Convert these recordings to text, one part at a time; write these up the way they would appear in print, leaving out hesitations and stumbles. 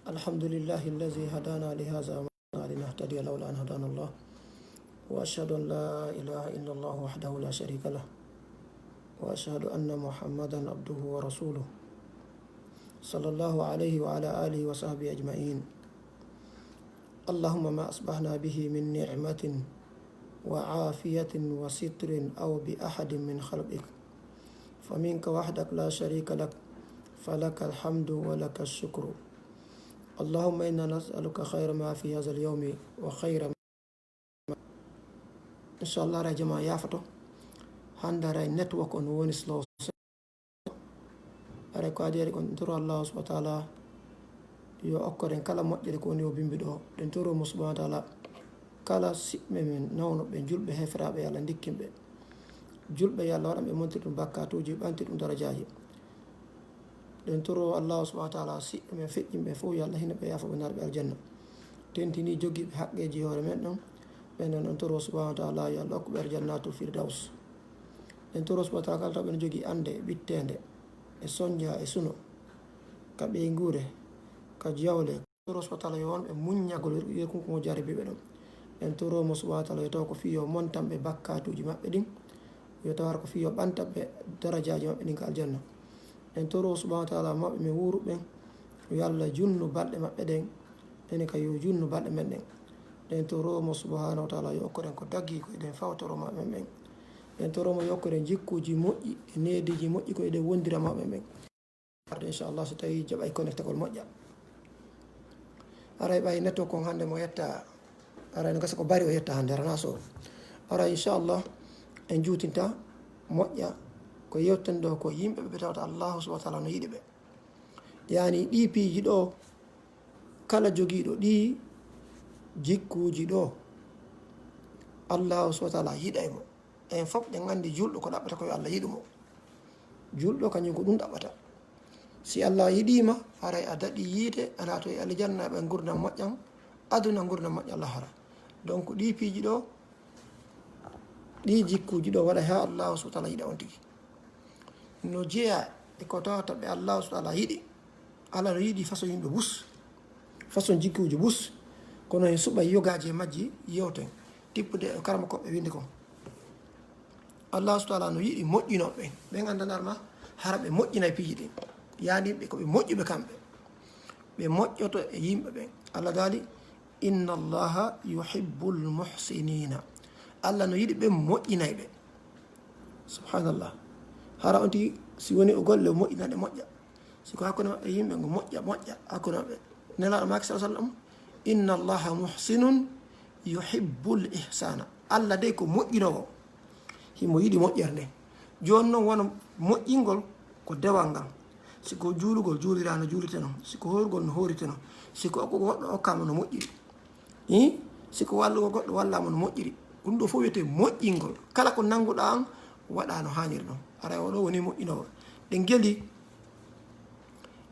الحمد لله الذي هدانا لهذا وما كنا لنهتدي لولا أن هدانا الله وأشهد أن لا إله إلا الله وحده لا شريك له وأشهد أن محمدا عبده ورسوله صلى الله عليه وعلى آله وصحبه أجمعين. اللهم ما أصبحنا به من نعمة وعافية وستر أو بأحد من خلقك فمنك وحدك لا شريك لك فلك الحمد ولك الشكر. اللهم إنا نسألك خير ما في هذا اليوم وخير ما إن شاء الله رأي جماعة يافتو هندا رأي نتوك on woni slow are ko adi kon turo Allah subhanahu wa ta'ala yo okkoren kala moƴƴere ko woni o bimbi ɗo den turo mo subhanahu wa ta'ala kala siɓɓe men nawnoɓe julɓe hefraɓe yalla dikkinɓe julɓe yalla waɗanɓe monti ɗum bakkatuji ɓanti ɗum darajaji den turo Allah subhanahu wa ta'ala siɓɓe men feƴƴinɓe fof yalla hina ɓe yafa ɓe narɓe aljanna tentini jogiiɓe haqqeji hoore men ɗon ɓen ɗon toro subhanahu wa ta'ala yo Allah hokkuɓe aljannatul firdaus. den toro subhanahu wa ta'ala kala taw ɓen jogii ande ɓittende e soñja e suno ka ɓeygure ka jawle toro subhanahu wa ta'ala yo wonɓe muññagol yekonko mo jarabiɓe ɗon en toromo subhanahu wa ta'ala yo taw ko fiyo montanɓe bakkatuji maɓɓe ɗin yo tawata ko fiyo ɓantaɓe darajaji maɓɓe ɗin ka aljanna. en toro subhanahu wa ta'ala maɓɓe min wuruɓen yo Allah junnu balɗe maɓɓe ɗen ene ka yo junnu balɗe men ɗen en toromo subhanahu wa ta'ala yo okkoren ko daggi ko eɗen fawtoro maɓɓe ɓen en toromo yo okkoren jikkuji moƴƴi e nediji moƴƴi ko eɗen wondira maɓɓe ɓen arde inchallah so tawi jaɓay connecté gol moƴƴa aray ɓay netto kon hannde mo yetta aray no gasa ko bari o yetta hannde arana so aray inchallah en juutinta moƴƴa ko yewten ɗo ko yimɓe ɓe tawata allahu subhanahu wa ta'ala no yiɗi ɓe yani ɗi piiji ɗo kala jogiiɗo ɗi jikkuji ɗo allahu subhanahu wa ta'ala yiɗay mo en fof ɗen anndi julɗo ko ɗaɓɓata koyo Allah yiɗumo julɗo kañum ko ɗum ɗaɓɓata si Allah yiɗima haray a daɗi yiide ala to e aljanna ɓe gurdam moƴƴam aduna gurdam moƴƴam lahara donc ɗi piiji ɗo ɗi jikkuji ɗo waɗa ha allahu subhanahu wa ta'ala yiɗa on tigi no jeeya e ko tawata ɓe allahu subhanahu wa ta'ala yiɗi ala no yiɗi façon yimɓe bus façon jikkuji bus kono en suɓa yogaji e majji yewten tippude e karama koɓe windi kon allahu subhanahu wa ta'ala no yiɗi moƴƴinoɓe ɓe gandanarma hara ɓe moƴƴina e piiji ɗin yani ɓe koɓe moƴƴuɓe kamɓe ɓe moƴƴoto e yimɓe ɓen Allah daali inna allaha yuhibbul muhsinina Allah no yiɗi ɓe moƴƴinay ɓe subhanallah hara on tigi si woni o golle o moƴƴinade moƴƴa siko hakkude maɓɓe yimɓe ngo moƴƴa hakkude maɓɓe nelaɗo maki sa sallam inna allaha muhsinun yuhibbul ihsana Allah dey ko moƴƴinowo himo yiɗi moƴƴere nde joni noon wona moƴƴingol ko dewal ngal siko juulugol juulira no juulite noon siko horgol no horite noon siko okkugo goɗɗo okkama no moƴƴiri siko wallugo goɗɗo wallama no moƴƴiri ɗum ɗo fof wiyete moƴƴingol kala ko nanguɗa an waɗa no hanniri ɗon ara oɗo woni moƴƴinowo ɗen geli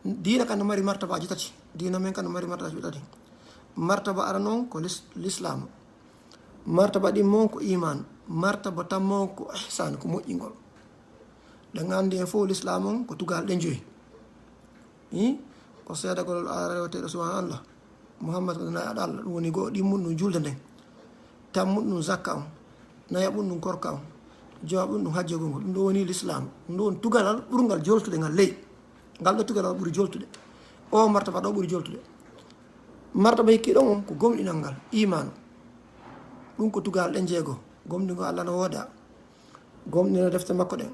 diina kan no mari martabaji tati diina men kan no mari martabaji tati martaba ara noon ko l'islam martaba ɗin mon ko iman martaba tan mon ko ihsan ko moƴƴingol ɗen andi en fof l'islam on ko tugal ɗen joyi ko seedagol areweteɗo subhanallah mouhammad ko nayi aɗa Allah ɗum woni goo ɗimmun ɗum julde nden tammun ɗum zakka on nayaɓum ɗum korka on jowaɓum ɗum hajjogol ngol ɗum ɗo woni l'islam ɗum ɗo woni tugalal ɓurgal joltude ngal ley ngal ɗo tugalal ɓuuri joltude o martaba ɗo ɓuuri joltude martaba hikki ɗon on ko gomɗinal ngal imanu ɗum ko tugal ɗen jeego gomɗingo Allah no wooda gomɗina defte makko ɗen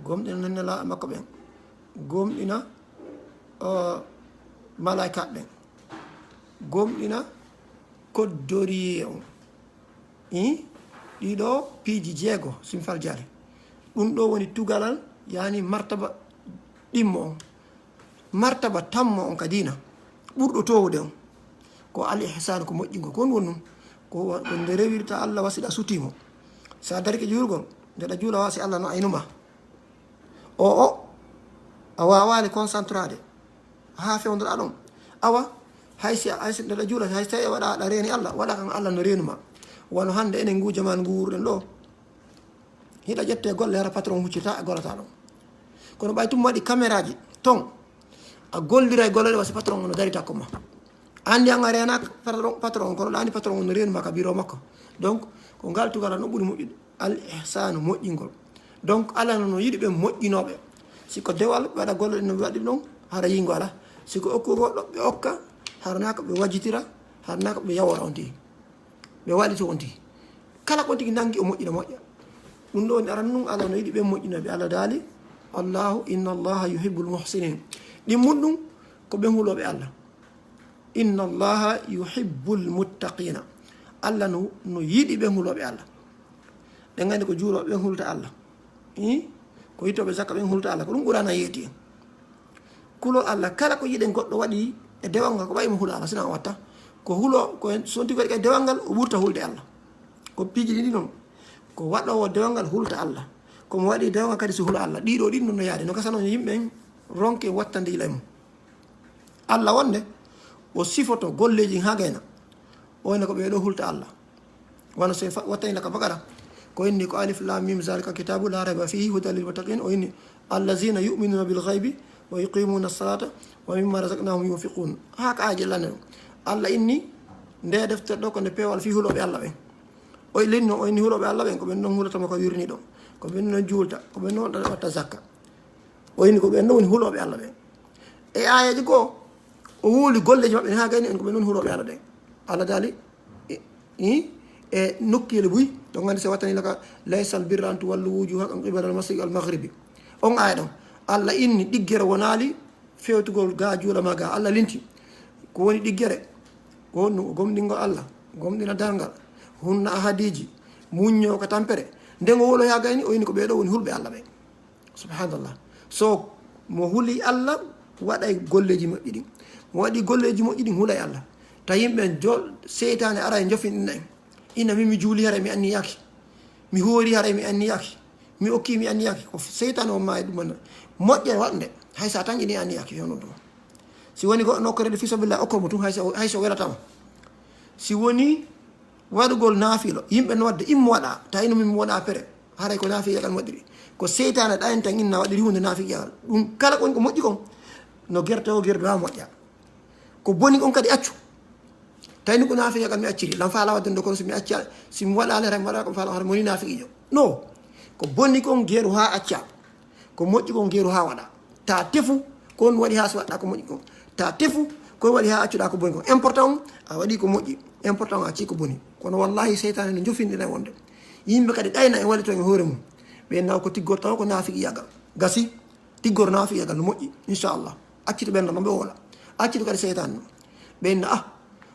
gomɗina nennela makko ɓen gomɗina malaika ɓen gomɗina koddoriye on ɗiɗo piiji jeego simfal jare ɗum ɗo woni tugalal yani martaba ɗimmo on martaba tammo on ka dina ɓurɗo towude on ko al ihsan ko moƴƴingo ko woni ɗum ko nde rewirta Allah wasiɗa sutimo sa darike juulgol ndeɗa juula wasi Allah no aynuma o a wawani concentrade ha fewdoɗa ɗon awa haysi ndeɗa juula hay tawi a waɗa aɗa reeni Allah waɗa kan Allah no reenuma wono hannde enen ngu jamanu ngu wuurɗen ɗo hiɗa ƴette golle hara patron huccita e gollata ɗon kono ɓay tum waɗi caméra ji ton a gollira e gollere wasi patron no dari takko ma andi an arena patron kono andi patron no reen maka biro makko donc ko ngal tugala no ɓuri moƴƴude al ihsanu moƴƴingol donc ala no yiɗi ɓe moƴƴinoɓe siko dewal ɓe waɗa golle no waɗi ɗum hara yingo ala siko okku goɗɗo ɓe okka harnaka ɓe wajjitira harnaka ɓe yawora on tigi ɓe waɗito on tigi kala ko tigi nangi o moƴƴina moƴƴa ɗum ɗo ni aran nun ala no yiɗi ɓe moƴƴinoɓe ala daali allahu inna allaha yuhibbul muhsinin ɗin muɗɗum ko ɓen huloɓe allah inna allaha yuhibbul muttaqina allah no yiɗi ɓen huloɓe allah ɗen gandi ko juuloɓe ɓen hulta allah ko yittoɓe zakka ɓen hulta allah ko ɗum ɓurana yeeti en kulol allah kala ko yiɗen goɗɗo waɗi e dewal ngal ko ɓayimo huula allah sina o watta ko huulo ko sonti waɗi e dewal ngal o ɓurta hulde allah ko piiji ɗiɗi noon ko waɗowo dewal ngal hulta allah komo waɗi dewal ngal kadi so hula allah ɗiɗo ɗin noon no yaade no gasano yimɓen ronke wattande ila mum allah wonde o sifoto golleji ha gayna oyne ko ɓeɗo hulta allah wona so wattani laka bagara ko inni ko alif lam mim zalika kitabu la rayba fihi hudan lil muttaqin o inni allazina yu'minuna bil ghaibi wa yuqimuna as-salata wa mimma razaqnahum yunfiqun haka aje lanne allah inni nde deftere ɗo ko nde pewal fi huloɓe allah ɓen o linno o inni huloɓe allah ɓen ko ɓen noon hulatama ko wirni ɗo ko ɓen noon juulta ko ɓen noon watta zakka o inni ko ɓen noon woni huloɓe allah ɓen e ayaji goo o wuuli golleji maɓɓe ha gayni en ko ɓen noon huloɓe allah ɗen allah daali e nokkile buy ɗo gandi so wattani laka laysal birra an tuwallu wujuhakum qibala al mashriqi al maghribi on aya ɗon allah inni ɗiggere wonali fewtugol ga juulama ga allah linti ko woni ɗiggere ko honno gomɗingo allah gomɗina dargal hunna ahadiji muñño ko tampere nden o wolo ha gayni o inni ko ɓeɗo woni hulɓe allah ɓe subhanallah so mo huuli allah waɗay golleji moƴƴi ɗin mo waɗi golleji moƴƴi ɗin huulay allah ta yimɓe jol seytane ara e jofinɗina en ina min mi juuli hara mi anni yaki mi hoori hara mi anni yaki mi okki mi anni yaki ko seytane o ma e ɗum moƴƴere waɗnde hay sa tan ini anni yaki fewnon ɗum si woni goɗɗo nokkorede fisabillah okkomo tum hayso welatama si woni waɗugol naafilo yimɓe no wadde immo waɗa ta ino min wona pere haray ko naafi yagal moƴƴiri ko seytane ɗayen tan inna waɗiri hunde naafi yagal ɗum kala ko woni ko moƴƴi kon no gerte o gerde ma moƴƴa ko boni on kadi accu tawni ko naafi yagal mi acciri lam faala wadde ndo kono somi acca simi waɗale rem waɗa ko faala hara moni naafi ijo non ko bonni kon geeru ha acca ko moƴƴi kon geeru ha waɗa ta tefu kon waɗi ha so waɗɗa ko moƴƴi kon ta tefu kon waɗi ha accuɗa ko boni kon important a waɗi ko moƴƴi important a ci ko boni kono wallahi seytane no jofinɗina wonde yimɓe kadi ɗayna e wallito e hoore mum ɓe naw ko tiggor taw ko naafi yagal gasi tiggor naafi yagal no moƴƴi inchallah accito ɓenɗo no ɓe woola accito kadi seytane no ɓenna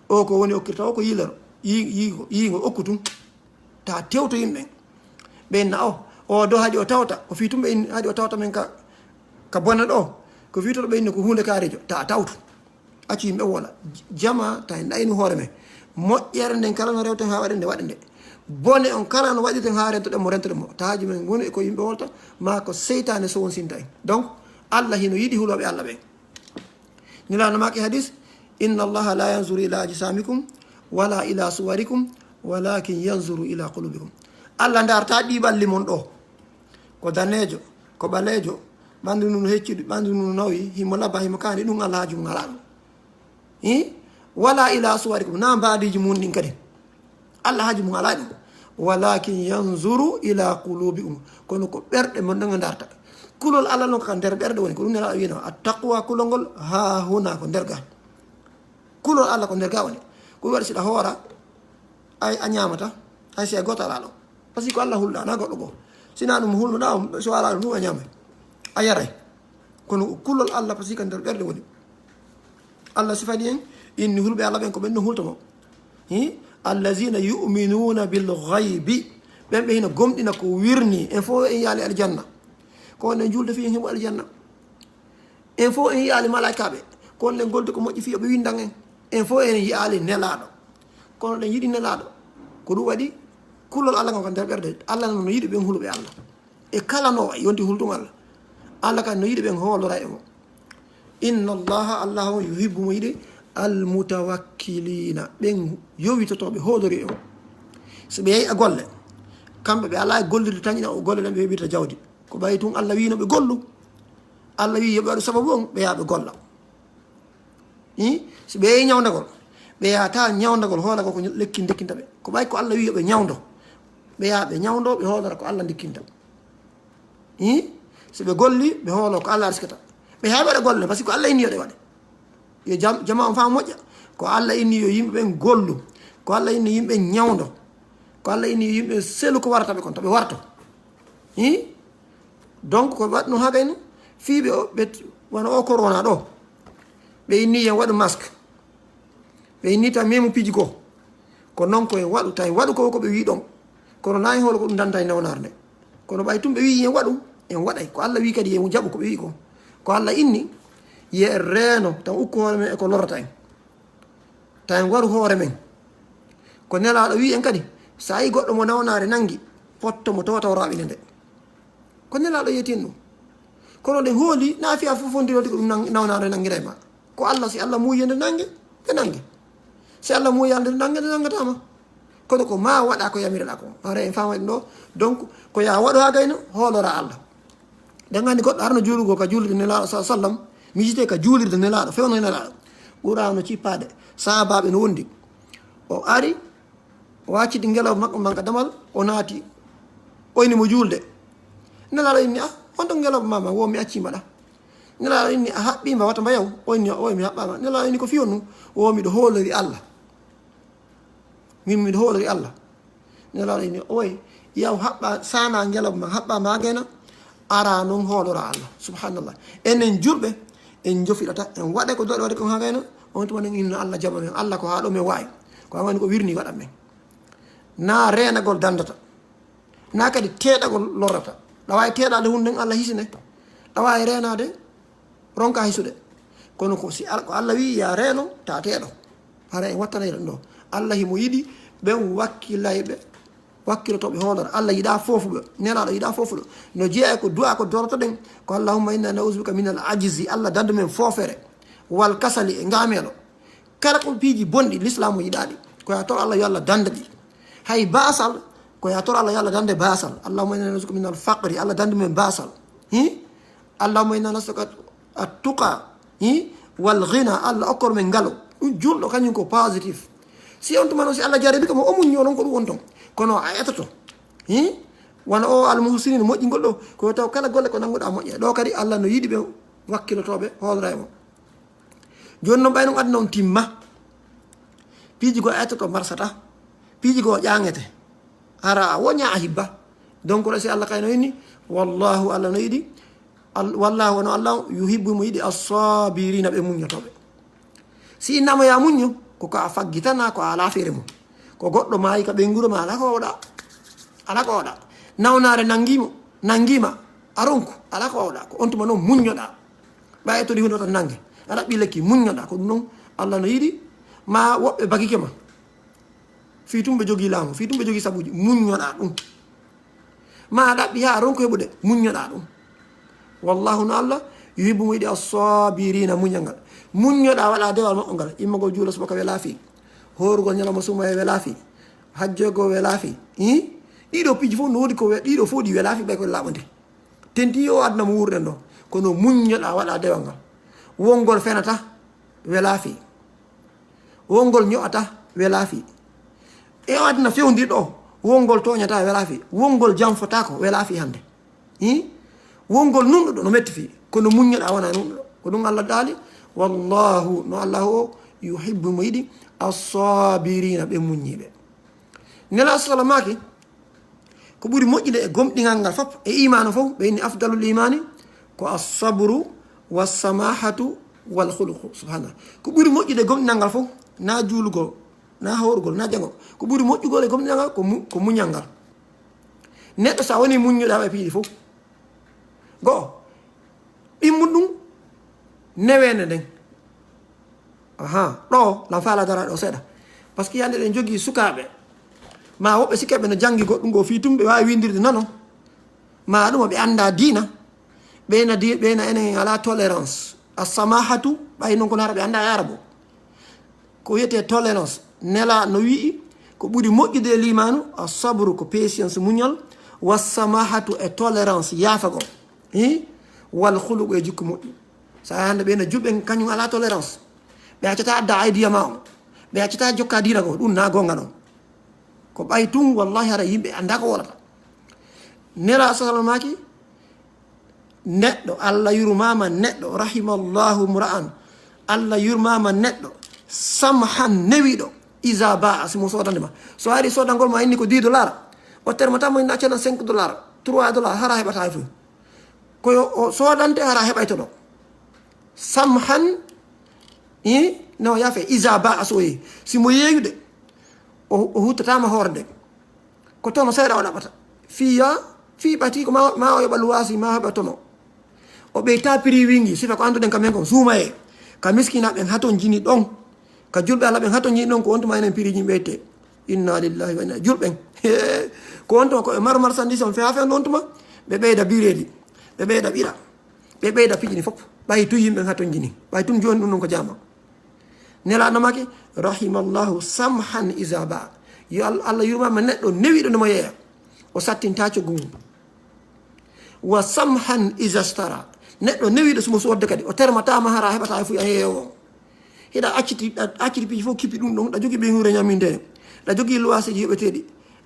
o ko woni okkirta o ko yilero yiigo okku tum ta tewto yimɓe ɓenna o do haaɗi o tawta ko fi tumɓe inni haaɗi o tawta men ka bonna ɗo ko witoto ɓe inni ko hunde kaarijo ta tawtu accu yimɓe woola jama ta en ɗayni hoore men moƴƴere nden kala no rewten ha waɗe nde waɗe nde bone on kala no waɗirten ha rentoɗen mo rentoɗen mo ta haaji men woni ko yimɓe wolta ma ko seytane so won sinta en donc allah hino yiɗi huloɓe allah ɓe nilano make hadis inna allaha la yanzuru ila ajsamikum wala ila suwarikum walakin yanzuru ila qulubikum allah darta ɗiɓalli mon ɗo ko danejo ko ɓalejo ɓandu nu hecciɗi ɓandu nu nawi himo labba himo kandi ɗum allah haaju mum ala ɗum wala ila suwarikum na mbadiji mum ɗin kadi allah haaju mum ala ɗum walakin yanzuru ila qulubikum kono ko ɓerɗe mon ɗoga darta kulol allah noon kaka nder ɓerɗe woni ko ɗum nela wino a taqwa kulol ngol ha huna ko nder ga kulol allah ko nder ga woni ko waɗi siɗa hoora ay a ñamata hay si a goto ala ɗo par ce que ko allah hulɗa na goɗɗo goo sina ɗum hulnuɗa so ala ɗum ɗum a ñamay a yaray kono kulol allah par ce que nder ɓerɗe woni allah sifani en inni hulɓe allah ɓen ko ɓen no hultamo allazina yuminuna bil ghaibi ɓen ɓe hino gomɗina ko wirni en fof en yaali aljanna ko wonne julde fi en heɓo aljanna en fof en yiyaali malaikaɓe ko wonne golde ko moƴƴi fi oɓe windan en fof en yiyaali nelaɗo kono ɗen yiɗi nelaɗo ko ɗum waɗi kulol allah ko nder ɓerde allah no yiɗi ɓen hulɓe allah e kala no wayi yonti hulɗum allah allah kadi no yiɗi ɓen hoolora e mo inna allaha allah o yuhibbu mo yiɗi almutawakkilina ɓen yowitotoɓe hoolori e o so ɓe yeeyi a golle kamɓe ɓe ala e gollirde tañina o golle ɗen ɓe heɓirta jawdi ko ɓayi tun allah wino ɓe gollu allah wi yoɓe waɗu sababu on ɓe yaha ɓe golla si ɓe ñawdagol ɓe yata ñawdagol hoolago ko lekki dekkinta ɓe ko ɓay ko Allah wi ɓe ñawdo ɓe yaha ɓe ñawdo ɓe hoolora ko Allah dekkinta so ɓe golli ɓe hoolo ko Allah riskata ɓe heɓaɗe golle par ce que ko Allah inni yo ɗe waɗe yo jama on fa moƴƴa ko Allah inni yo yimɓe ɓen gollu ko Allah inni yimɓe ñawdo ko Allah inni yo yimɓe selu ko warata ɓe kon to ɓe warto donc ko waɗ no ha gayno fiiɓe ɓe wona o corona ɗo ɓe inni yen waɗu masque ɓe inni tan memu piiji ko noon koye waɗu tawi waɗu ko ɓe wi ɗon kono nayi hoolo ko ɗum danta e nawnar nde kono ɓay tum ɓe wi yen waɗu en waɗay ko Allah wi kadi yen jaɓu ko ɓe wi ko Allah inni ye reeno tan ukku hoore men eko lorata en tawi waru hoore men ko nelaɗo wi en kadi sa yi goɗɗo mo nawnare nangi potto mo tawa raɓine nde ko nelaɗo yetin ɗum kono ɗe hooli na fiya fofondirode ko ɗum nawnare nanguira ma ko Allah si Allah muuyi nde nangue ɓe nangue si Allah muuyande nde nangue nde nangatama kono ko ma waɗa ko yamireɗa ko ara en fama ɗum ɗo donc ko ya waɗo ha gayno hoolora Allah ɗen gandi goɗɗo arno juulugo ka juulirde nelaɗo sa sallam mijite ka juulirde nelaɗo fewno nelaɗo ɓurano cippade sahabaɓe no wondi o ari o waccidi ngelaw makko manka damal o naati oyni mo juulde nelaɗo inni honto ngelaw mama wo mi accimaɗa nelaɗo inni a haɓɓima wata mbayaw oyni mi haɓɓama nelaɗo inni ko fiyon nu o miɗo hoolori Allah min miɗo hoolori Allah nelaɗo inni oy yaw haɓɓa sana ngelaw ma haɓɓa magena ara noon hoolora Allah subhanallah enen julɓe en jofiɗata en waɗe ko doɗe waɗe ko ha gayno on tuma nen inno Allah jaɓa men Allah ko ha ɗo men wawi ko wani ko wirni waɗan men na renagol dandata na kadi teɗagol lorrata ɗa wawi teɗade hunde nden Allah hisine ɗa wawi renade ronka hisude kono ko si ko Allah wi ya reeno ta teɗo hara en wattanayɗo ɗo Allah himo yiɗi ɓen wakkilayɓe wakkilotoɓe hoolora Allah yiɗa fofuɓe nelaɗo yiɗa fofuɗo no jeeya ko du'a ko doroto ɗen ko allahumma inna nausbika min al ajizi Allah dande men foofere wal kasali e ngameɗo kala ko piiji bonɗi l'islam o yiɗaɗi ko ya tor Allah yo Allah dande ɗi hay basal ko ya tor Allah yo Allah dande basal allahumma inna nausbika min al faqri Allah dande men basal allahumma inna nausbika at tuqa wal ghina Allah okkor men ngalo ɗum julɗo kañum ko positif si on tuma noon si Allah jarabi kamo o muñño noon ko ɗum won ton kono a etoto wona o almuhsinin moƴƴingol ɗo ko taw kala golle ko nannguɗa moƴƴe ɗo kadi Allah no yiɗi ɓe wakkilotoɓe hoolora e mo joni noon ɓay noon aduna on timma piiji go etoto marsata piiji go ƴaŋete ara a woña a hibba donc ɗo si Allah kayno inni wallahu Allah no yiɗi wallahu wono Allah yuhibbu mo yiɗi assabirina ɓe muññotoɓe si innama ya muñño koko a faggitana ko ala feere mum ko goɗɗo maayi ka ɓenguro ma ala ko waɗa nawnare nangima aronku ala ko wawɗa ko on tuma noon muññoɗa ɓaye toɗi hunde tan nangue a ɗaɓɓi lekki muññoɗa ko ɗum noon Allah no yiɗi ma woɓɓe bagike ma fi tum ɓe jogui laamu fi tum ɓe jogui sabuji muññoɗa ɗum ma ɗaɓɓi ha ronku heɓude muññoɗa ɗum wallahu no Allah yuhibbu mo yiɗi assabirina muñal ngal muññoɗa waɗa dewal maɓɓo ngal immagol juulo subaka we laafi horugol ñalawma suma e welaafi hajjogo welaafi ɗiɗo piiji fof no woodi ko ɗiɗo fof ɗi welaafi ɓay koye laaɓode tenti o aduna mo wurɗen ɗo kono muññoɗa waɗa dewal ngal wongol fenata welaafi wongol ño'ata welaafi e o aduna fewdirɗo o wongol toñata welaafi wongol janfotako welaafi hannde wongol nunɗuɗo no metti fi kono muññoɗa wona nunɗuɗo ko ɗum Allah daali wallahu no Allah o yuhibbu mo yiɗi assabirina ɓe muññiɓe nela salamaki ko ɓuri moƴƴude e gomɗingal ngal fof e imanu fof ɓe inni afdalul imani ko assabru wassamahatu wal khuluqu subhanallah ko ɓuri moƴƴude e gomɗinal ngal fof na juulugol na hawrugol na jangol ko ɓuri moƴƴugol e gomɗinal ngal ko muñal ngal neɗɗo sa woni muññuɗa e piiɗi fof go'o ɗimmum ɗum newende nden ɗo lam faala dara ɗo seeɗa par ce que yande ɗen jogui sukaɓe ma woɓɓe sikkaɓe no janggi goɗɗum go fi tum ɓe wawi windirde nano ma ɗuma ɓe anda diina ɓeyna enen ala tolérance assamahatu ɓay noon kono hara ɓe anda yarabo ko wiyete tolérance nela no wii ko ɓuri moƴƴude e limanu asabru ko patience muñal wassamahatu e tolérance yaafagol wal khuluqu e jikku moƴƴu sa hande ɓeyna julɓe kañum ala tolérance ɓe accata adda aidiya ma on ɓe accata jokka dina go ɗum na gonga non ko ɓay tun wallahi hara yimɓe anda ko wolata nera salamaki neɗɗo allah yurmama neɗɗo rahimallahu mra'an allah yurmama neɗɗo samhan newiɗo isa ba simo sodandema so ari sodangol ma inni ko 10 dollars o terme tan mo ina accanan 5 dollars 3 dollars hara heɓata fu koyo o sodante hara heɓayto ɗo samhan no yafe isa ba asoyi simo yeeyude o huttatama horde ko tono seeɗa o ɗaɓata fi ɓati ko ma o yoɓa luwasi ma heɓa tono o ɓeyta prix wingi sifa ko anduɗen kamen kon suumaye ka miskinaɓen haton jini ɗon ka julɓe allah ɓen haton jini ɗon ko wontuma enen prix jini ɓeyte inna lillahi wa inna julɓen ko wontuma koɓe maro marchandise on feha fen wontuma ɓe ɓeyda biredi ɓe ɓeyda ɓira ɓe ɓeyda pijini fof ɓay tu yimɓen haton jini ɓay tun joni ɗum ɗon ko jama nelaɗomake rahimallahu samhan isa ba yo allah yurmama neɗɗo newiɗo nemo yeeya o sattinta coggu mum wa samhan isa stara neɗɗo newiɗo somo sodde kadi o termatama hara heɓata fu a heewo hiɗa acciti piiji fof kippi ɗum ɗon ɗa jogui ɓeŋure ñamindene ɗa jogui loisiji yoɓeteɗi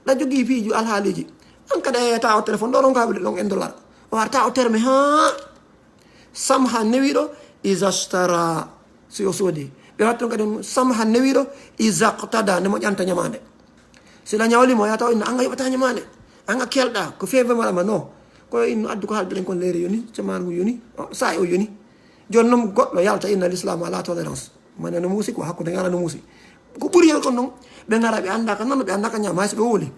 ɗa jogui piiji alhaaliji an kadi a yeyata o téléphone ɗo ɗon kaɓuɗe ɗon en dollar o warta o terme ha samha newiɗo isa stara si o soodi ɓe watton kadi samha newiɗo isa qtada nde mo ƴanta ñamade siɗa ñawlimo yata o inna anga yoɓata ñamade anga kelɗa ko feewe waɗama non koyo inno addu ko haalduɗen kon leere yoni camangu yoni sa o yoni joni noon goɗɗo yalta inna l'islam ala tolérance mane no muusi ko hakkude ngala no muusi ko ɓuuri hen kon noon ɓe gara ɓe anda ka noon ɓe anda ka ñama hay so ɓe woli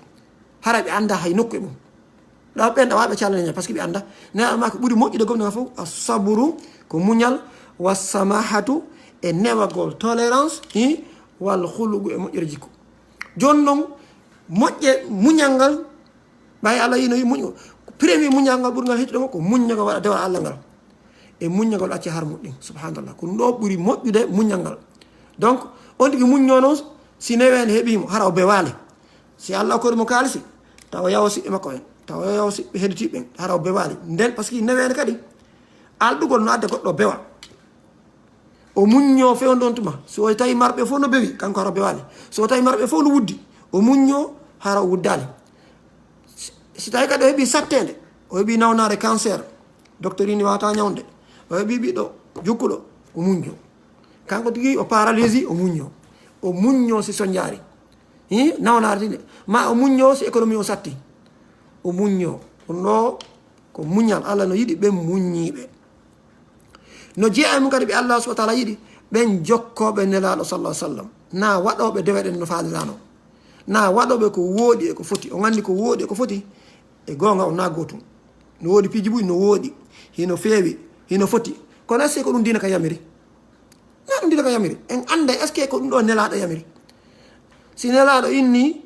hara ɓe anda hay nokku e mum ɗa ɓen ɗawaɓe calleña par ce que ɓe anda neɗama ko ɓuuri moƴƴude gomnaa fof a saburu ko muñal wassamahatu e newagol tolérance walla hulugu e moƴƴere jikku joni noon moƴƴe muñal ngal ɓay allah yino yi muño premier muñal ngal ɓuuri ngal hettuɗo ko muññagol waɗa dewal allah ngal e muññagol acci har muɗɗin subhanallah ko ɗo ɓuuri moƴƴude muñal ngal donc on tigui muñño noon si newene heeɓimo hara o bewali si allah koɗimo kalisi tawa yawo siɓɓe makko en tawa yawo siɓɓe heɗitiɓɓen hara o bewali nden par ce que newene kadi alɗugol no adde goɗɗo bewa o muñño fewn ɗon tuma so tawi marɓe fof no bewi kanko hara o bewali so tawi marɓe fof no wuddi o muñño hara o wuddali si tawi kadi o heeɓi sattede o heeɓi nawnare cancer docteur ini wawata ñawde o heeɓi ɓiɗɗo jukkuɗo o muñño kanko tigui o paralysie o muñño si soñjari nawnare tinde ma o muñño si économie o satti o muñño ɗum ɗo ko muñal allah no yiiɗi ɓen muññiɓe no jeeya mum kadi ɓe allah subahana taala yiiɗi ɓen jokkoɓe nelaɗo sallah sallam na waɗoɓe deweɗen no faalirano na waɗoɓe ko wooɗi e ko foti o gandi ko wooɗi e ko foti e gonga o na gotum no woodi piiji ɓuyi no wooɗi hino feewi hino foti kono est ce que ko ɗum dina ka yamiri na ɗum dina ka yamiri en anda est ce que ko ɗum ɗo nelaɗo yamiri si nelaɗo inni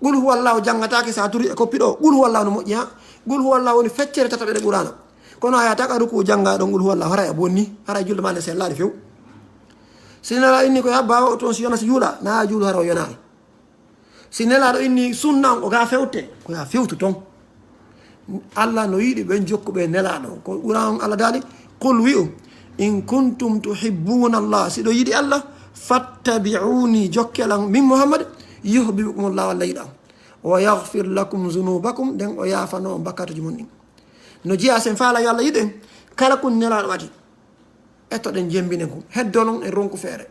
qul huwallahu janggatake sa turi e koppi ɗo qul huwallahu no moƴƴi ha qul huwallahu woni feccere tataɓe ɗe ɓurano kono a yata ka ruku jangga ɗon qul huwallahu hara e bonni hara e julde ma nde sellaɗe few si nelaɗo inni ko yabbawa toon si yona si juula na juulu hara o yonani si nelaɗo inni sunna on ko ga fewte ko ya fewtu toon allah no yiiɗi ɓen jokkuɓe nelaɗo ko ɓura on allah daali qul wi'u in kuntum tuhibbuna allah siɗo yiiɗi allah fattabi'uni jokkelan min mouhammad yuhbibukumullah allah yiɗa o yahfir lakum zunubakum nden o yafano on bakkatuji mon ɗin no jeeya sen faala yo allah yiɗen kala kon nelaɗo waɗi ettoɗen jembinen kum heddo noon e ronku feere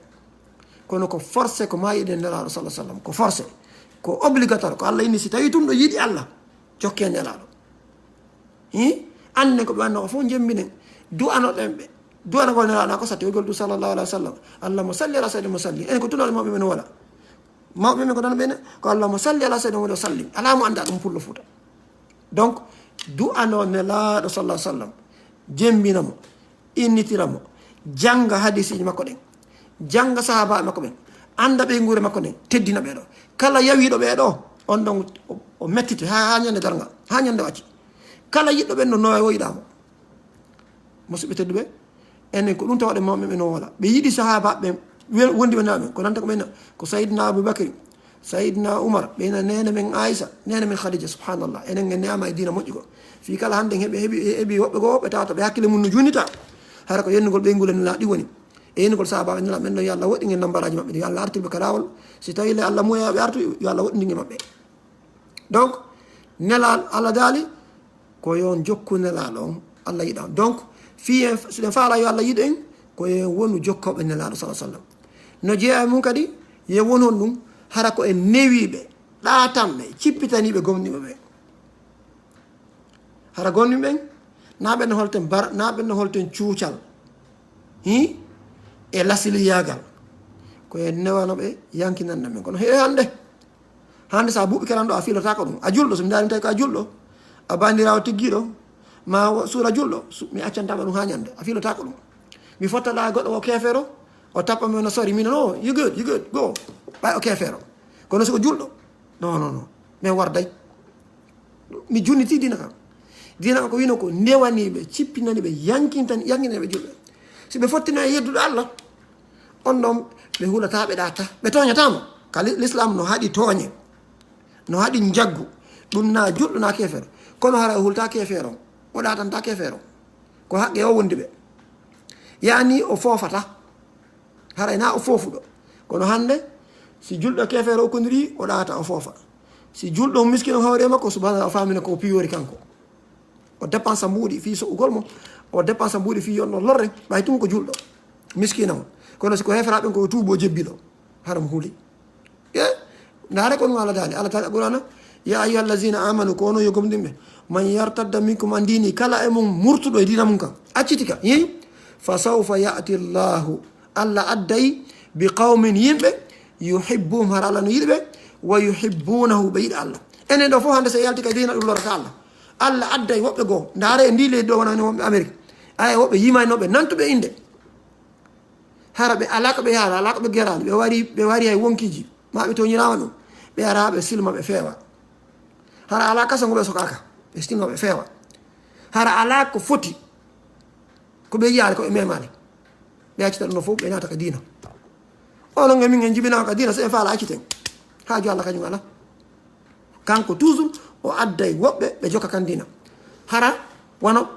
kono ko forcé ko ma yiɗen nelaɗo sallah sallam ko forcé ko obligatoire ko allah inni si tawi tum ɗo yiiɗi allah jokke nelaɗo anden ko ɓe wanno ko fof jembinen du'anoɗen ɓe du'anagol nelaɗo ko satti wogol du sallllahu alah wa sallam allahuma salli ala sayyidina musalli enen ko tunaɗo mawɓe men waɗa mawɓe men ko dana ɓene ko allahuma salli ala sayyidina wa sallim ala mo anda ɗum pullo fuuta donc du'ano nelaɗo sallah sallam jembinamo innitiramo janga hadisiji makko ɗen janga sahabaɓe makko ɓen anda ɓe guure makko ɗen teddina ɓeɗo kala yawiɗo ɓeɗo on ɗon o mettite ha ñande darga ha ñande wacci kala yiɗɗo ɓen no nowa woyiɗamo musidɓe tedduɓe enen ko ɗum tawaɗe mawɓe ɓe no wola ɓe yiiɗi sahabaɓe wondi ɓe naɓe ko nanta ko ɓen ko sayidna aboubacry sayidna oumar ɓeyna nene men aissa nene men khadija subhanallah enen en neama e dina moƴƴi ko fi kala hande heeɓi woɓɓe goo woɓɓe tawata ɓe hakkille mum no junita hara ko yennugol ɓeygol en laaɗi woni e ni ko sahaba nela men no yo Allah wodi ngen nambaraji mabbe yo Allah artirbe ka lawol si tawi le Allah moyaɓe artu yo Allah wodi ngi mabbe donc nelal Allah dali ko yon jokku nelal on Allah yiɗa donc fi so den faala yo Allah yiɗo en ko yen wonu jokkoɓe nelaɗo sallah sallam no jeeya mum kadi ye wonon ɗum hara ko en newiɓe ɗatanɓe cippitaniɓe gomniɓe ɓe hara gonniɓe ɓen na ɓenne holten bar na ɓenne holten cuucal e lasiliyagal ko en newanoɓe yankinande men kono he hande sa buuɓi kelan ɗo a filotako ɗum a julɗo somi darimi tawi ko a julɗo a bandirawo tiggiɗo ma suura julɗo mi accantama ɗum ha ñande a filotako ɗum mi fottaɗa goɗɗo o kefero o tappa mi no sori minen o you good go ɓay o kefero kono siko julɗo non min warday mi junniti dina kam ko wino ko ndewaniɓe cippinaniɓe yankiniɓe julɓe si ɓe fottino e yedduɗo Allah on ɗon ɓe hulataɓe ɗata ɓe toñatama ka l'islam no haɗi tooñe no haɗi jaggu ɗum na julɗo na kefero kono hara o hulta kefero o ɗatanta kefero ko haqqe o wondi ɓe yani o foofata haray na o foofuɗo kono hande si julɗo kefere o kondiri o ɗata o foofa si julɗo miskino hawre makko subhanallah o famina ko piyori kanko o dépensa mbuuɗi fi soɓugol mo o dépensa mbuuɗi fi yonno lorre ɓay tum ko julɗo miskina o kono siko heferaɓen ko tuubo jebbilo hara mo huuli e ndaare ko ɗum Allah dali Allah taala qur'ana ya ayuha allazina amanu ko ono yo gomɗinɓe man yartadda minkum an dini kala e mum murtuɗo e dina mum kam accitika yeyi fa sawfa yati llahu Allah adday bi qawmin yimɓe yuhibbuhum hara Allah no yiɗiɓe wa yuhibbunahu ɓe yiɗa Allah enen ɗo fof hande so yalti ka dina ɗum lorata Allah Allah adday woɓɓe goo ndaare e ndi leydi ɗo wonani wonɓe Amérique aya woɓɓe yimaynoɓe nantuɓe inde hara ɓe alaka ɓe yaara alaka ɓe gerani ɓe wari hay wonkiji ma ɓe toñirama ɗum ɓe ara ɓe silma ɓe feewa hara ala kasa ngoɓe sokaka ɓe silma ɓe feewa hara ala ko foti ko ɓe yiyaade koɓe memani ɓe accita ɗum no fof ɓe nata ka dina onon ga min en jibinama ka dina so en faala acciten ha jo Allah kañum ala kanko toujours o adday woɓɓe ɓe jokka kan dina hara wono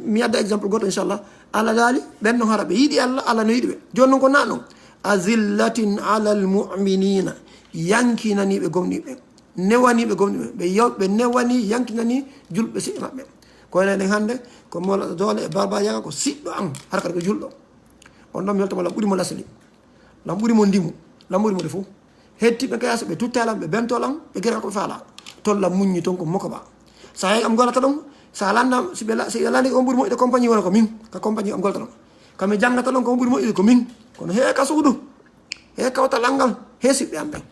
mi adda exemple goto inchallah Allah daali ɓen non hara ɓe yiɗi Allah no yiɗi ɓe joni noon ko nan ɗon azillatin ala almuminina yankinaniɓe gomniɓe newaniɓe gomniɓe ɓe newani yankinani julɓe siɓe maɓɓe kono enen hande ko molaɗo doole e baba yaga ko siɗɗo an hara kadi ko julɗo on ɗon mi weltamo lam ɓuurimo lasli lam ɓuurimo ndimu lam ɓuurimo de fof hettiɓe kayasa ɓe tuttalam ɓe bentolam ɓe gueran koɓe faala tolla muññi toon ko mokko ba sa heyi am golata ɗum sa landam si landi on ɓuuri moƴƴude compagnie wona ko min ka compagnie am golta ɗon kami janggata ɗon ko on ɓuuri moƴƴude ko min kono he ka suudu he kawta langal he siɓɓe am ɓen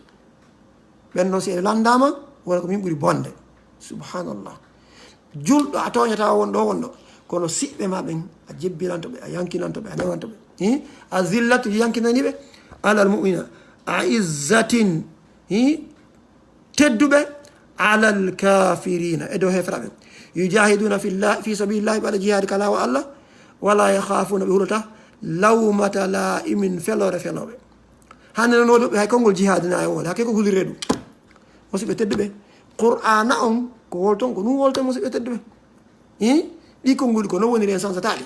ɓen noon si e landama wona ko min ɓuuri bonde subhanallah julɗo a toñata wonɗo wonɗo kono siɓɓe ma ɓen a jebbirantoɓe a yankinantoɓe a newantoɓe a zillatu yankinaniɓe alal mu'mina a izzatin tedduɓe alal kafirina e dow hefraɓe yujahiduna fi sabilillahi ɓaɗa jihadi kala wa Allah wala yakhafuna ɓe hulata lawmata la'imin felore feloɓe hande nonoɗuɓe hay konngol jihadi na e wole hakke ko hulire ɗum musidɓe tedduɓe qur'ana on ko wolton ko ɗum wolton musidɓe tedduɓe ɗi konnguli ko non woniri en sansataɗi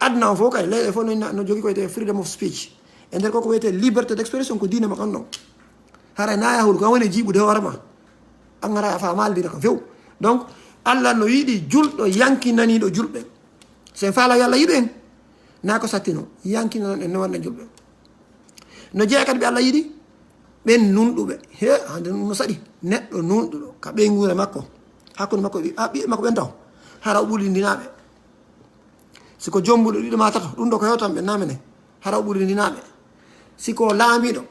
aduna o fof kadi leyɗe fof no jogui ko wiyete freedom of speech e nder koko wiyete liberté d' expression ko dina ma kan ɗon hara na yahuɗo ko woni jiiɓude hoorema an gara a faama aldina ko few donc Allah no yiɗi julɗo yankinaniɗo julɓe sen faala yo Allah yiɗo en na ko sattino yankinanon en newande julɓe no jeeya kadi ɓe Allah yiɗi ɓen nunɗuɓe he hande no saɗi neɗɗo nunɗuɗo ka ɓeygure makko hakkude makko ɓiɓɓe makko ɓen taw hara o ɓurlindinaɓe siko jombuɗo ɗiɗo ma tato ɗum ɗo ko hewtanɓe namene hara o ɓurlindinaɓe siko laamiɗo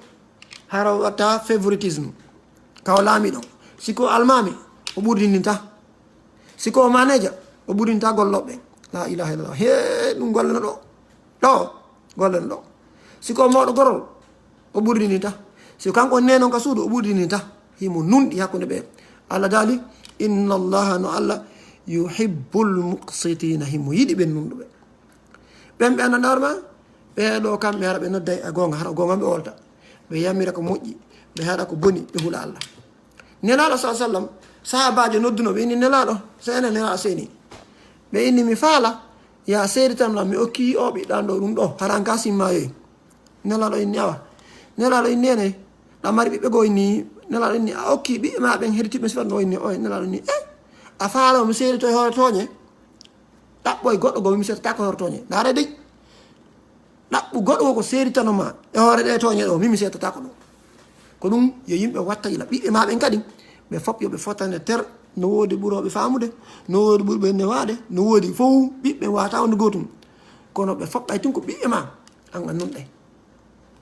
hara o watta favoritisme kawo laamiɗo siko almami o ɓurlindinta siko maneja o ɓurlindinta golloɓe la ilaha illallah he ɗum golleno ɗo golleno ɗo siko mawɗo gorol o ɓurlindinta siko kanko nenon ka suudu o ɓurlindinta himo nunɗi hakkude ɓe Allah daali inna allaha no Allah yuhibbul muqsitina himo yiɗi ɓen nunɗuɓe ɓen ɓe annda ndawar ma ɓeɗo kamɓe hara ɓe nodday e gonga hara gonga ɓe olta ɓe yamira ko moƴƴi ɓe haɗa ko boni ɓe hula Allah nelaɗo sa sallam sahabajo nodduno ɓe inni nelaɗo so enen nelaɗo seni ɓe inni mi faala ya seedi tan la mi okki o ɓiɗɗan ɗo ɗum ɗo haran ka simma yoyi nelaɗo inni awa nelaɗo inni ene ɗa mari ɓiɓɓe goo inni nelaɗo inni a okki ɓiɓɓe ma ɓen heɗitiɓe sifatno inni o nelaɗo inni a faalo mi seedi to e hoore tooñe ɗaɓɓoye goɗɗo goo mi seetata ko hoore tooñe ndaare dey ɗaɓɓu goɗɗo ko seeditanoma e hoore ɗe tooñe ɗo mimi seetata ko ɗum ko ɗum yo yimɓe watta yila ɓiɓɓe ma ɓen kadi ɓe fof yoɓe fottane ter no woodi ɓuroɓe faamude no woodi ɓurɓe newaade no woodi fof ɓiɓɓe wata wonde gootum kono ɓe fof ɓay tun ko ɓiɓɓe ma anga nunɗe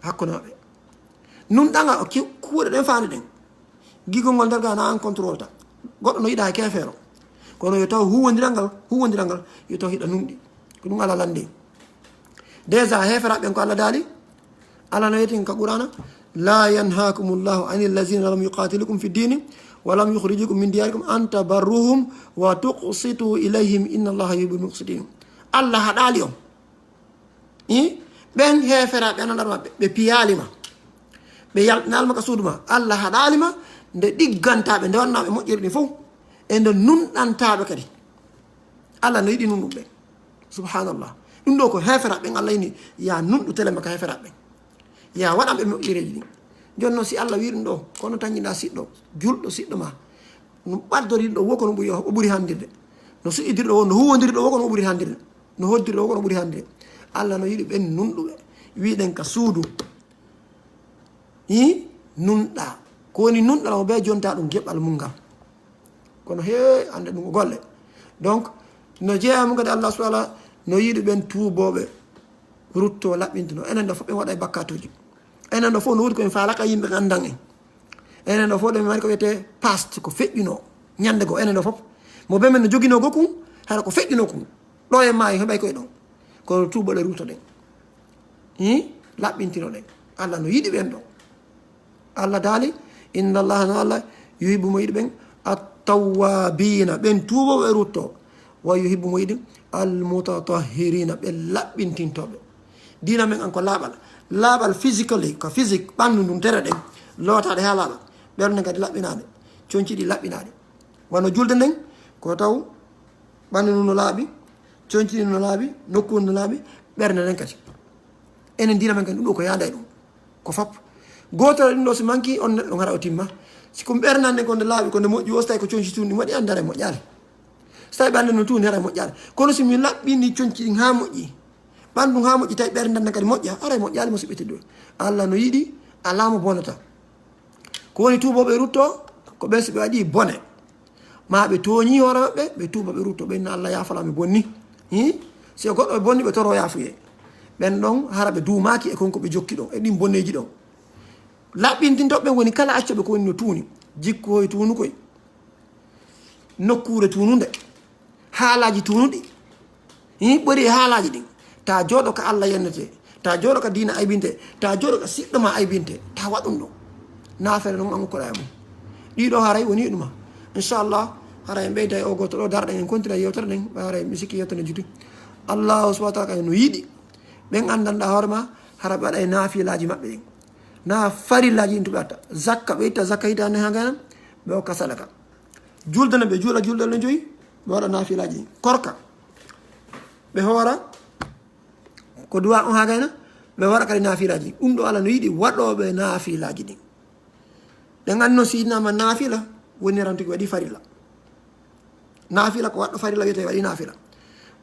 hakkude maɓɓe nunɗanga o kuuɗe ɗen faande ɗen gigol ngol nder ga na an contrôle ta goɗɗo no yiɗa e keefeero kono yo taw huwodiral ngal yo taw hiɗa nunɗi ko ɗum Allah landi déjà heeferaɓe ɓen ko Allah daali Allah no yettin ka qur'ana la yanhakumullahu anil lazina lam yuqatilukum fi ddini walam yukhrijukum min diyarikum an tabarruhum wa tuqsitu ilayhim inna allaha yuhibbul muqsitin Allah haɗali on ɓen heeferaɓe anandar maɓɓe ɓe piyalima ɓe yalɗinalma ka suuduma Allah haɗalima nde ɗiggantaɓe nde wannaɓe moƴƴiri ɗi fof e nde nunɗantaɓe kadi Allah no yiɗi nunɗum ɓen subhanallah ɗum ɗo ko heeferaɓe ɓen Allah yini ya nunɗu telema ka heeferaɓe ɓen ya waɗanɓe moƴƴireji ɗin joni noon si Allah wi ɗum ɗo kono tañiɗa siɗɗo julɗo siɗɗo ma no ɓaddoriɗo wo kono o ɓuuri handirde no suƴƴidirɗo wo no huwodirɗo wo kono o ɓuuri handirde no hoddirɗo wo kono o ɓuuri handirde Allah no yiɗi ɓen nunɗuɓe wiɗen ka suudu nunɗa ko woni nunɗal mo ɓe jonta ɗum geɓɓal mum ngam kono he ande ɗum golle donc no jeeyamum kadi Allah subahana no yiɗi ɓen tuuboɓe rutto laɓɓintino enen ɗo fof ɓen waɗa e bakkatuji enen ɗo fof no woodi koyen faalaka yimɓe gandan en enen ɗo fof ɗo mari ko wiyete past ko feƴƴino ñande goo enen ɗo fof mo ɓe men no joguino go kum hara ko feƴƴino kum ɗo e maayo heɓay koye ɗon kono tuuboɗe ruto ɗen laɓɓintino ɗen Allah no yiɗi ɓen ɗo Allah daali inna allaha no Allah yuhibbu mo yiɗi ɓen attawabina ɓen tuuboɓe rutto wa yuhibbu mo yiɗi almutatahirina ɓe laɓɓintintoɓe dina men an ko laaɓal physically ko physique ɓanndu ndum tere ɗen lootaɗe ha laaɓa ɓernde kadi laɓɓinaɗe conciɗi laɓɓinaɗe wano julde nden ko taw ɓanndu ndu no laaɓi conciɗi no laaɓi nokkude no laaɓi ɓernde nden kadi enen dina men kadi ɗum ɗo ko yanda e ɗum ko fop gotore ɗum ɗo so manqui on neɗɗo gara o timma siko ɓernande nden konde laaɓi konde moƴƴi o so tawi ko conci tundi waɗi andare moƴƴare so tawi ɓernde no tundi hara moƴƴare kono somi laɓɓini conci ɗin ha moƴƴi ɓandu ha moƴƴi tawi ɓernde nden kadi moƴƴa ara moƴƴali mo siɓɓiti ɗo Allah no yiɗi alama bonata ko woni tuuboɓe rutto ko ɓen so ɓe waɗi bone ma ɓe tooñi hoore maɓɓe ɓe tuuba ɓe rutto ɓen Allah yafalami bonni si goɗɗo ɓe bonni ɓe toro yafuye ɓen ɗon hara ɓe duumaki e konko ɓe jokki ɗon e ɗin bonneji ɗon laɓɓintintoɓe woni kala accoɓe ko woni no tuuni jikkoye tuunu koye nokkure tuununde haalaji tuunuɗi ɓori e haalaji ɗin ta jooɗo ka Allah yennete ta jooɗo ka diina aybinte ta jooɗo ka siɗɗo ma aybinte ta waɗum ɗo naafere noon angokoɗa e mum ɗiɗo haray woni ɗuma inchallah hara en ɓeyda e o goto ɗo darɗen en continue yewtere ɗen haray mi sikki yewtere juuti allahu subahana taala no yiiɗi ɓen andanɗa hoore ma hara ɓe waɗa e naafilaji maɓɓe ɗin na farillaji ɗin to ɓe watta zakka ɓe itta zakka hitande ha ganan ɓe hokka sadaka juldene ɓe juula juldal ne joyi ɓe waɗa naafilaji ɗin korka ɓe hoora ko duwa on ha gayna ɓe waɗa kadi naafilaji ɗum ɗo Allah no yiɗi waɗoɓe naafilaji ɗin ɗen andi noon si yidnama naafila woni rantuki waɗi farilla naafila ko waɗɗo farilla wiyete waɗi naafila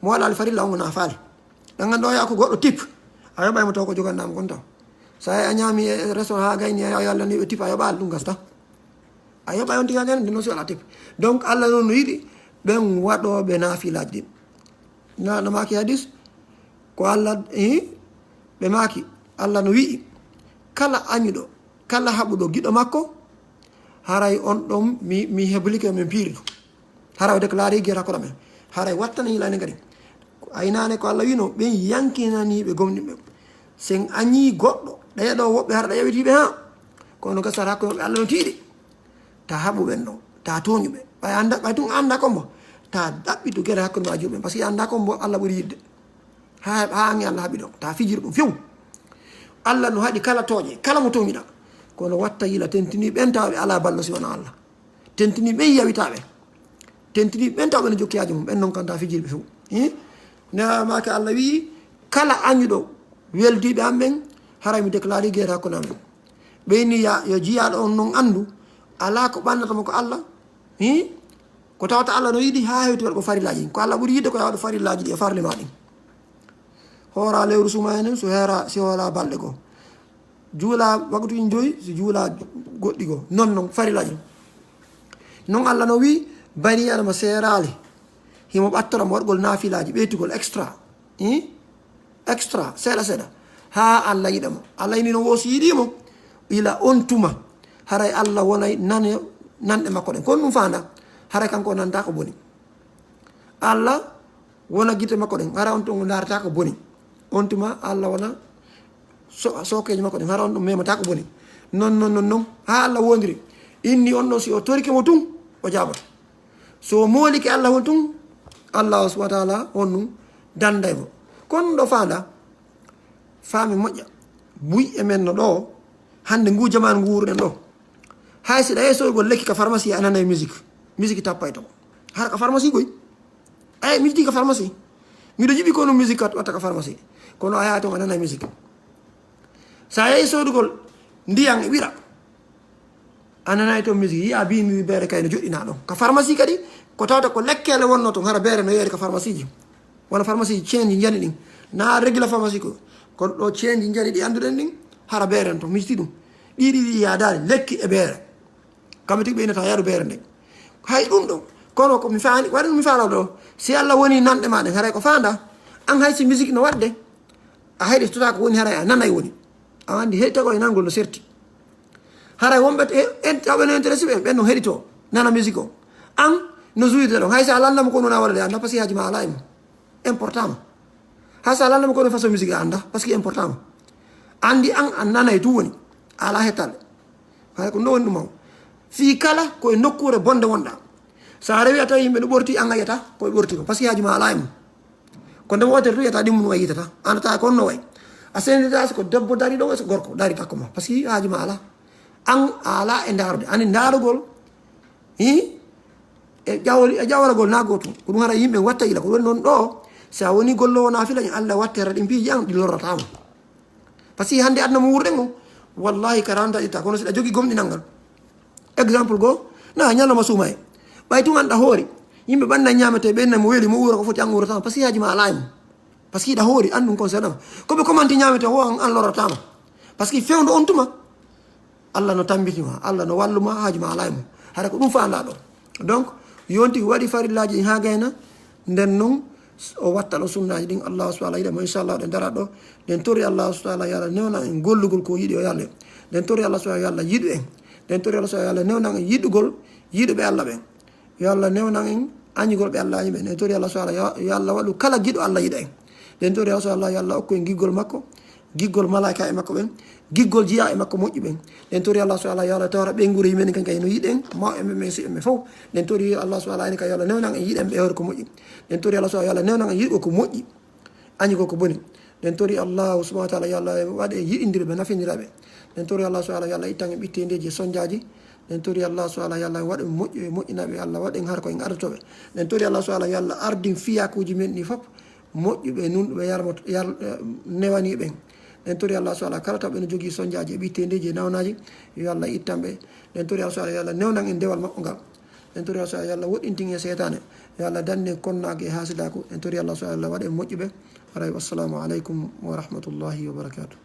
mo waɗali farilla on o naafali ɗen andi o yaa ko goɗɗo tip a yoɓaymo taw ko jogannama kon taw sa a ñaami e restaurant ha gayni Allah ni ɓe tip a yoɓali ɗum gasta a yoɓa on tiga gayna nde noon si waɗa tip donc Allah noon no yiɗi ɓen waɗoɓe naafilaji ɗin no maki hadis ko Allah ɓe maki Allah no wi'i kala añuɗo kala haɓuɗo giɗo makko haray on ɗon mi heblike min piiri ɗum haray o déclaré guerre hakkuɗa men haray wattana yilani kadi aynane ko Allah wino ɓen yankinaniɓe gomniɓe sen añi goɗɗo ɗeɗo woɓɓe hara ɗa ƴawitiɓe ha kono gasata hakkuɓe Allah no tiiɗi ta haɓuɓen ɗon ta toñuɓe ɓay tun anda kombo ta ɗaɓɓitu guerre hakkude ma juɓe par ce que anda kombo Allah ɓuuri yidde ha angi Allah haɓi ɗon ta fijiri ɗum few Allah no haɗi kala tooƴe kala mo toñiɗa kono watta yila tentini ɓen tawa ɓe ala ballo si wona Allah tentini ɓen yawitaɓe tentini ɓen tawa ɓe no jokkiyaji mum ɓen noon kanta fijiri ɓe few nemaka Allah wi kala añuɗo weldiɓe am ɓen haray mi déclaré guerre hakkude amen ɓeyni yo jiyaɗo on noon andu ala ko ɓannatamo ko Allah ko tawata Allah no yiɗi ha hewti waɗa ko farillaji ko Allah ɓuuri yidde ko waɗa farillaji ɗi e farle ma ɗin hoora lewru suma enen so heera si hoola balɗe goo juula waktuji joyi so juula goɗɗi goo non farillaji non Allah no wi bani adama seerali himo ɓattoramo waɗgol nafilaji ɓeytugol extra extra seeɗa seeɗa ha Allah yiɗamo Allah ini no woosi yiɗimo ila on tuma haray Allah wonay nanɗe makko ɗen kon ɗum fanda haray kanko nanta ko boni Allah wona guite makko ɗen hara on tun darata ko boni on tuma Allah wona sokeji makko ɗen hara on ɗum memata ko boni non ha Allah wondiri inni on ɗo si o torike mo tun o jaɓata so molike Allah won tun Allah subhanahu wa taala on ɗum danday mo kon ɗo fanda faami moƴƴa buy e men no ɗo hande ngu jamanu ngu wuruɗen ɗo hay siɗa yeesoygol lekki ka pharmacie a nanayi musique tappay to hara ka pharmacie koy ay mi yiɗi ka pharmacie miɗo jiɓi kono musique watta ka pharmacie kono a yaha ton a nanayi musique sa yeeyi sodugol ndiyan e ɓira a nanayi toon musique yiya bini beere kay no joɗɗina ɗon ka pharmacie kadi ko tawta ko lekkele wonno toon hara beere no yeeri ka pharmacie ji wona pharmacie ji chaine ji jani ɗin na régula pharmacie ko kono ɗo chaine ji jani ɗi annduɗen ɗin hara beere to mi yitti ɗum ɗiɗi yadani lekki e beere kamɓe tigi ɓeynata yaru beere nden hay ɗum ɗo kono ko mi faani waɗi ɗum mi faala ɗo si Allah woni nanɗe maɗen haray ko fanda an hay si musique no waɗde a hayɗi tota ko woni haray a nanay woni a andi heɗitago e nangol no serti haray wonɓe tawɓe no intéressé ɓe ɓen no heɗito nana musique o an no juyde ɗon hay so a landama ko nona waɗade anda par ce que haji ma ala e mo important ma hay so a landama ko no façon musique a anda par ce que important ma andi an nanay tu woni ala hettalle hay ko ndo woni ɗum o fi kala koye nokkure bonde wonɗa sa rewi a tawi yimɓe ɗo ɓorti an a yiyata koye ɓorti ko par ce que haji ma ala e mum ko ndemo wotere tu yiyata ɗimmum a yitata andata ko on no way a sendita so ko debbo dari ɗo so gorko dari takko ma par ce que haji ma ala an ala e ndarude ani ndarugol e ƴawragol na gotum ko ɗum hara yimɓe watta ila ko woni noon ɗo sa woni gollowo nafila Allah wattera ɗin piiji an ɗi lorratama par ce que hande adna mo wurɗen o wallahi karanta ƴetta kono siɗa jogui gomɗinal ngal exemple goo na ñalawma suuma e ɓay tun anɗa hoori yimɓe ɓanna ñamete ɓenna mo weeli mo uura ko foti an uratama par ce que haji ma ala e mum par ce que iɗa hoori an ɗum concernama koɓe commenti ñamete ho an lorratama par ce que fewdo on tuma Allah no tambitima Allah no walluma haji ma ala e mum hara ko ɗum fanda ɗo donc yonti waɗi farillaji ɗin ha gayna nden noon o wattalo sunnaji ɗin Allah subhanahu wa taala yiɗemo inchallah ɗe darat ɗo nden tori Allah subhanahu wa taala yo Allah newna en gollugol ko yiiɗi o yalle nden tori Allah subhanahu yo Allah yiɗu en nden tori Allah subhanahu yo Allah newnan en yiɗugol yiɗuɓe Allah ɓen yo Allah newnan en añigol ɓe Allah yimɓe nden tori Allah subhanahu yo Allah waɗu kala giɗo Allah yiɗa en nden tori Allah subhanahu yo Allah hokku en giggol makko giggol malaika e makko ɓen giggol jiya e makko moƴƴi ɓen nden tori Allah subhanahu yo Allah tawra ɓengure yimɓe kanka no yiɗen ma e men si men fof nden tori Allah subhanahu ene ka yo Allah newnan en yiɗen ɓe hewre ko moƴƴi nden tori Allah subhanahu yo Allah newnan en yiɗgo ko moƴƴi añigol ko boni nden tori Allah subhanahu wa taala yo Allah waɗe yiɗidira ɓe nafidiraɓe nden tori Allah subhanahu yo Allah ittan en ɓittedeji e soñdiaji nden tori Allah subhanahu yo Allah waɗe moƴƴu e moƴƴinaɓe Allah waɗen har koyen ardotoɓe nden tori Allah subhanahu yo Allah ardin fiyakuji men ɗi fof moƴƴuɓe nunɗuɓe newani ɓen nden tori Allah subhanahu kala taw ɓe no jogui soñdiaji e ɓittedeji e nawnaji yo Allah ittanɓe nden tori Allah subhanahu yo Allah newnan en dewal maɓɓe ngal nden tori Allah subhanahu yo Allah woɗɗintin e setane yo Allah danne konnage e hasidaku nden tori Allah subhanahu yo Allah waɗe moƴƴuɓe aray wassalamu aleykum wa rahmatullahi wa barakatuh